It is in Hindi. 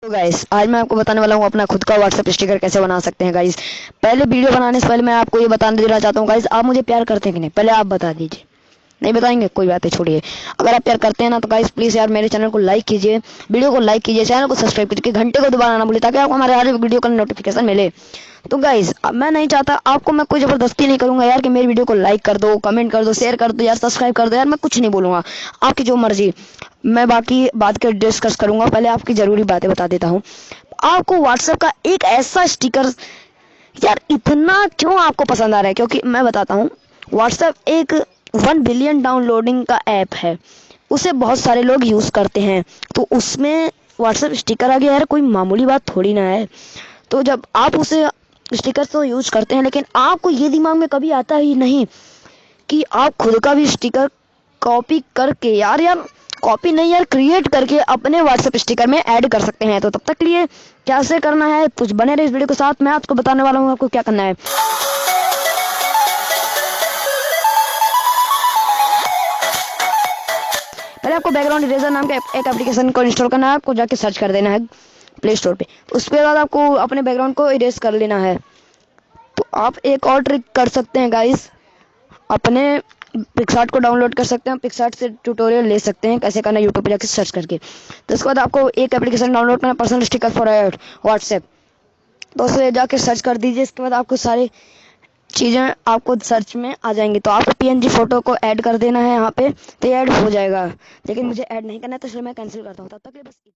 तो गाइस आज मैं आपको बताने वाला हूँ अपना खुद का व्हाट्सएप स्टिकर कैसे बना सकते हैं गाइस। पहले वीडियो बनाने से पहले मैं आपको ये बताने देना चाहता हूँ गाइस, आप मुझे प्यार करते हैं कि नहीं, पहले आप बता दीजिए। नहीं बताएंगे कोई बात है, छोड़िए। अगर आप प्यार करते हैं ना तो गाइस प्लीज यार मेरे चैनल को लाइक कीजिए, वीडियो को लाइक कीजिए, चैनल को सब्सक्राइब कीजिए, घंटे को दबाना ना भूलिए ताकि आपको हमारे हर वीडियो का नोटिफिकेशन मिले। तो गाइस मैं नहीं चाहता आपको, मैं कोई जबरदस्ती नहीं करूंगा यार कि मेरी वीडियो को लाइक कर दो, कमेंट कर दो, शेयर कर दो यार, सब्सक्राइब कर दो यार, मैं कुछ नहीं बोलूंगा, आपकी जो मर्जी। मैं बाकी बात के डिस्कस करूंगा, पहले आपकी जरूरी बातें बता देता हूँ। आपको व्हाट्सएप का एक ऐसा स्टिकर यार इतना क्यों आपको पसंद आ रहा है, क्योंकि मैं बताता हूँ। व्हाट्सएप एक 1 बिलियन डाउनलोडिंग का ऐप है, उसे बहुत सारे लोग यूज करते हैं, तो उसमें व्हाट्सएप स्टिकर आ गया यार, कोई मामूली बात थोड़ी ना है। तो जब आप उसे स्टिकर तो यूज करते हैं, लेकिन आपको ये दिमाग में कभी आता ही नहीं कि आप खुद का भी स्टिकर कॉपी करके यार कॉपी नहीं यार, क्रिएट करके अपने व्हाट्सएप स्टिकर में ऐड कर सकते हैं। तो तब तक के लिए कैसे करना है, कुछ बने रहे इस वीडियो के साथ, मैं आपको बताने वाला हूँ आपको क्या करना है। पहले आपको बैकग्राउंड इरेजर नाम का एक एप्लीकेशन को इंस्टॉल करना है, आपको जाके सर्च कर देना है प्ले स्टोर पे। उसके बाद आपको अपने बैकग्राउंड को इरेज कर लेना है। तो आप एक और ट्रिक कर सकते हैं गाइस, अपने पिक्सार्ट को डाउनलोड कर सकते हैं, पिक्सार्ट से ट्यूटोरियल ले सकते हैं कैसे करना, यूट्यूब पे जाके सर्च करके। तो उसके बाद आपको एक एप्लीकेशन डाउनलोड करना, पर्सनल स्टिकर फॉर व्हाट्सएप। तो उसे जाके सर्च कर दीजिए। इसके बाद आपको सारी चीज़ें आपको सर्च में आ जाएंगी, तो आपको पीएनजी फोटो को ऐड कर देना है यहाँ पे, तो ऐड हो जाएगा। लेकिन मुझे ऐड नहीं करना है तो इसलिए मैं कैंसिल करता हूँ। तब तक के लिए बस